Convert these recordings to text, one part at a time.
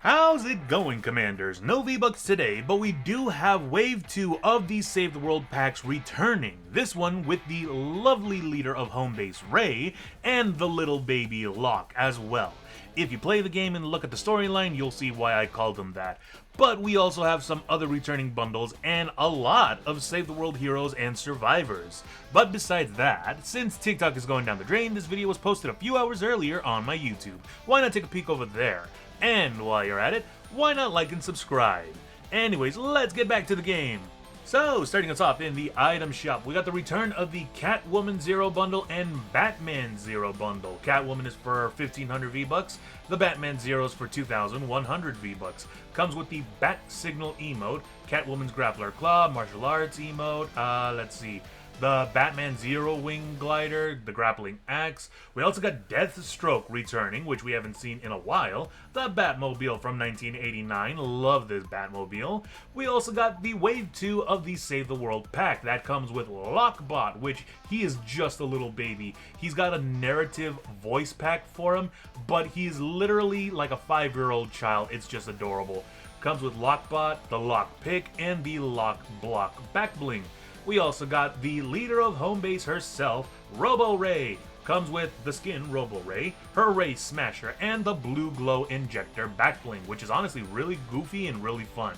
How's it going, Commanders? No V-Bucks today, but we do have Wave 2 of these Save the World packs returning. This one with the lovely leader of Homebase, Ray, and the little baby Locke as well. If you play the game and look at the storyline, you'll see why I called them that. But we also have some other returning bundles and a lot of Save the World heroes and survivors. But besides that, since TikTok is going down the drain, this video was posted a few hours earlier on my YouTube. Why not take a peek over there? And while you're at it, why not like and subscribe? Anyways, let's get back to the game. So, starting us off in the item shop, we got the return of the Catwoman Zero bundle and Batman Zero bundle. Catwoman is for 1500 V-Bucks, the Batman Zero is for 2100 V-Bucks. Comes with the Bat Signal emote, Catwoman's Grappler Claw, Martial Arts emote, let's see, the Batman Zero Wing Glider, the Grappling Axe. We also got Deathstroke returning, which we haven't seen in a while. The Batmobile from 1989, love this Batmobile. We also got the Wave 2 of the Save the World pack. That comes with Lockbot, which he is just a little baby. He's got a narrative voice pack for him, but he's literally like a 5-year-old child. It's just adorable. Comes with Lockbot, the Lockpick, and the Lock Block back bling. We also got the leader of Homebase herself, Robo Ray. Comes with the skin Robo Ray, her Ray Smasher, and the Blue Glow Injector backbling, which is honestly really goofy and really fun.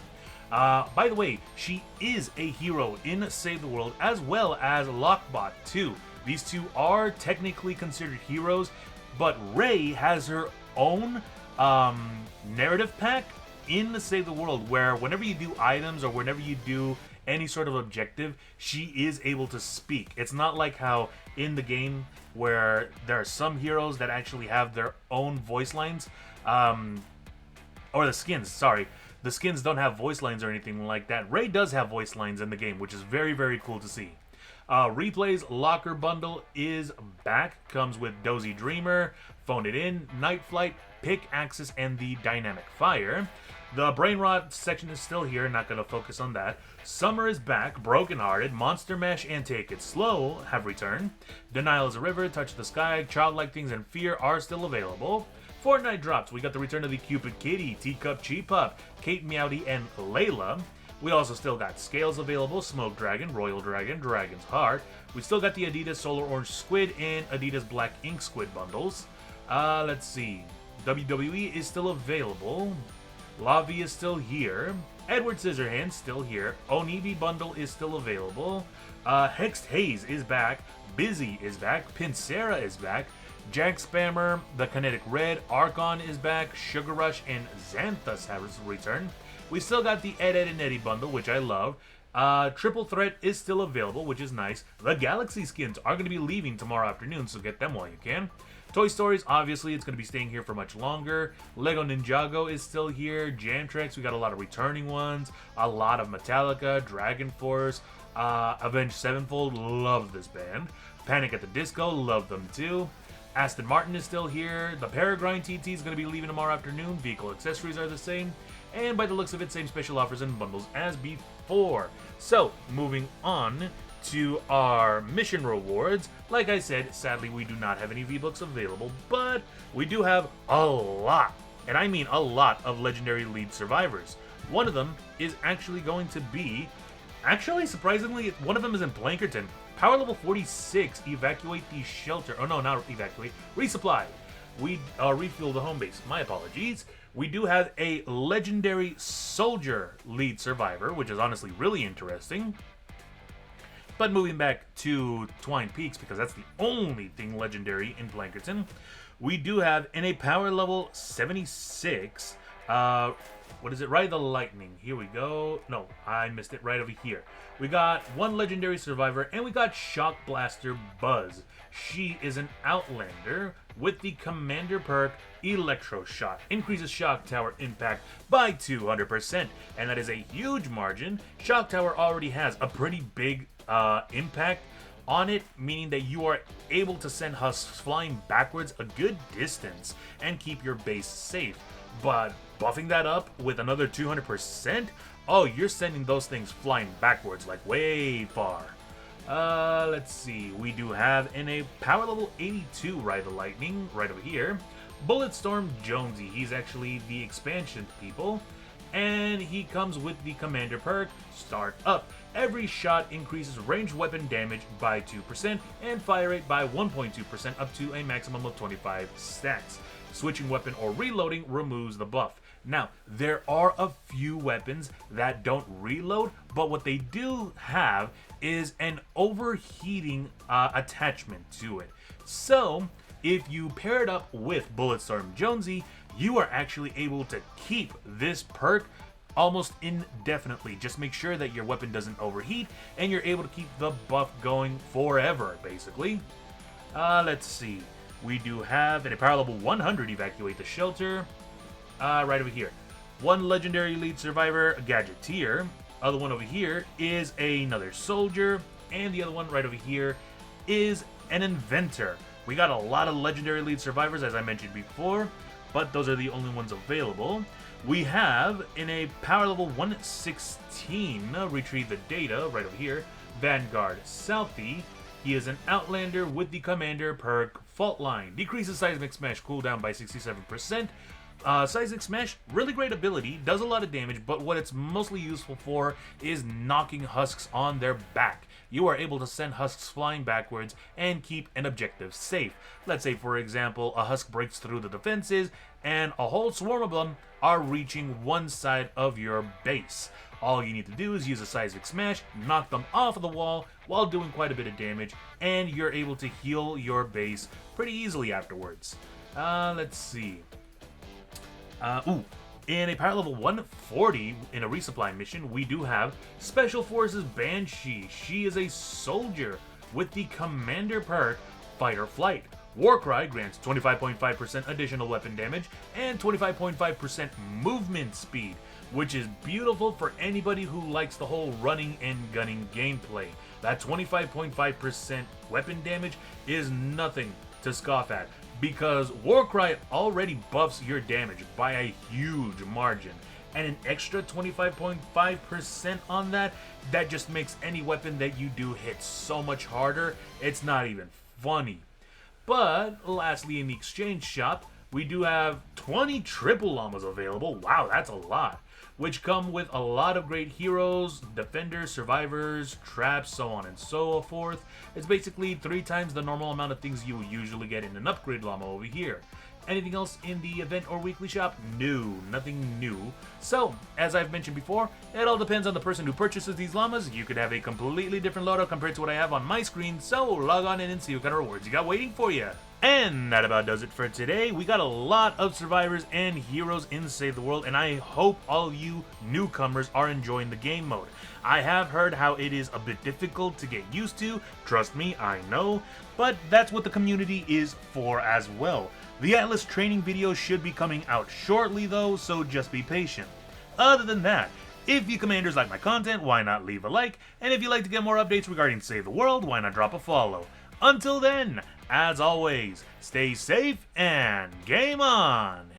By the way, she is a hero in Save the World as well as Lockbot too. These two are technically considered heroes, but Ray has her own narrative pack in the Save the World where whenever you do items or whenever you do any sort of objective, she is able to speak. It's not like how in the game where there are some heroes that actually have their own voice lines, or the skins, sorry. The skins don't have voice lines or anything like that. Ray does have voice lines in the game, which is very, very cool to see. Replay's Locker Bundle is back. Comes with Dozy Dreamer, Phone It In, Night Flight, Pick Axis, and the Dynamic Fire. The Brain Rot section is still here, not going to focus on that. Summer is back, Broken Hearted, Monster Mash, and Take It Slow have returned. Denial is a River, Touch the Sky, Childlike Things, and Fear are still available. Fortnite drops, we got the return of the Cupid Kitty, Teacup Cheap Up, Kate Meowdy, and Layla. We also still got Scales available, Smoke Dragon, Royal Dragon, Dragon's Heart. We still got the Adidas Solar Orange Squid and Adidas Black Ink Squid bundles. Let's see, WWE is still available. Lavi is still here. Edward Scissorhands still here. Onibi bundle is still available. Hexed Haze is back. Busy is back. Pincera is back. Jack Spammer, the Kinetic Red, Archon is back. Sugar Rush and Xanthus have returned. We still got the Ed, Ed, and Eddie bundle, which I love. Triple Threat is still available, which is nice. The Galaxy skins are going to be leaving tomorrow afternoon, so get them while you can. Toy Stories, obviously, it's going to be staying here for much longer. Lego Ninjago is still here. Jamtrex, we got a lot of returning ones. A lot of Metallica, Dragon Force, Avenged Sevenfold, love this band. Panic at the Disco, love them too. Aston Martin is still here. The Peregrine TT is going to be leaving tomorrow afternoon. Vehicle accessories are the same. And by the looks of it, same special offers and bundles as before. So, moving on to our mission rewards. Like I said, sadly we do not have any V-Bucks available, but we do have a lot, and I mean a lot, of legendary lead survivors. One of them is actually going to be, surprisingly, one of them is in Plankerton. Power level 46, evacuate the shelter. Oh no, not evacuate, resupply. We refuel the home base. My apologies. We do have a legendary soldier lead survivor, which is honestly really interesting. But moving back to Twine Peaks, because that's the only thing legendary in Plankerton, we do have in a power level 76, what is it? Ride the Lightning. Here we go. No, I missed it right over here. We got one legendary survivor, and we got Shock Blaster Buzz. She is an Outlander with the Commander perk Electro Shock. Increases Shock Tower impact by 200%, and that is a huge margin. Shock Tower already has a pretty big impact on it, meaning that you are able to send husks flying backwards a good distance and keep your base safe. But buffing that up with another 200%, oh, you're sending those things flying backwards like way far. Let's see, we do have in a power level 82 Ride the Lightning right over here. Bulletstorm Jonesy. He's actually the expansion people, and he comes with the commander perk, Start Up. Every shot increases ranged weapon damage by 2% and fire rate by 1.2% up to a maximum of 25 stacks. Switching weapon or reloading removes the buff. Now, there are a few weapons that don't reload, but what they do have is an overheating attachment to it. So, if you pair it up with Bulletstorm Jonesy, you are actually able to keep this perk almost indefinitely. Just make sure that your weapon doesn't overheat, and you're able to keep the buff going forever, basically. Let's see. We do have, at a power level 100, evacuate the shelter. Right over here. One legendary elite survivor, a gadgeteer. Other one over here is another soldier. And the other one right over here is an inventor. We got a lot of legendary elite survivors, as I mentioned before, but those are the only ones available. We have, in a power level 116, retrieve the data right over here, Vanguard Southie. He is an Outlander with the commander perk Fault Line. Decreases Seismic Smash cooldown by 67%. Seismic Smash, really great ability, does a lot of damage, but what it's mostly useful for is knocking husks on their back. You are able to send husks flying backwards and keep an objective safe. Let's say, for example, a husk breaks through the defenses and a whole swarm of them are reaching one side of your base. All you need to do is use a Seismic Smash, knock them off of the wall while doing quite a bit of damage, and you're able to heal your base pretty easily afterwards. Let's see. In a power level 140 in a resupply mission, we do have Special Forces Banshee. She is a soldier with the commander perk Fight or Flight. Warcry grants 25.5% additional weapon damage and 25.5% movement speed, which is beautiful for anybody who likes the whole running and gunning gameplay. That 25.5% weapon damage is nothing to scoff at, because Warcry already buffs your damage by a huge margin, and an extra 25.5% on that just makes any weapon that you do hit so much harder, it's not even funny. But lastly, in the exchange shop, we do have 20 triple llamas available. Wow, that's a lot. Which come with a lot of great heroes, defenders, survivors, traps, so on and so forth. It's basically 3 times the normal amount of things you usually get in an upgrade llama over here. Anything else in the event or weekly shop? No, nothing new. So, as I've mentioned before, it all depends on the person who purchases these llamas. You could have a completely different loadout compared to what I have on my screen, so log on in and see what kind of rewards you got waiting for you. And that about does it for today. We got a lot of survivors and heroes in Save the World, and I hope all of you newcomers are enjoying the game mode. I have heard how it is a bit difficult to get used to. Trust me, I know. But that's what the community is for as well. The Atlas training video should be coming out shortly though, so just be patient. Other than that, if you commanders like my content, why not leave a like? And if you'd like to get more updates regarding Save the World, why not drop a follow? Until then, as always, stay safe and game on!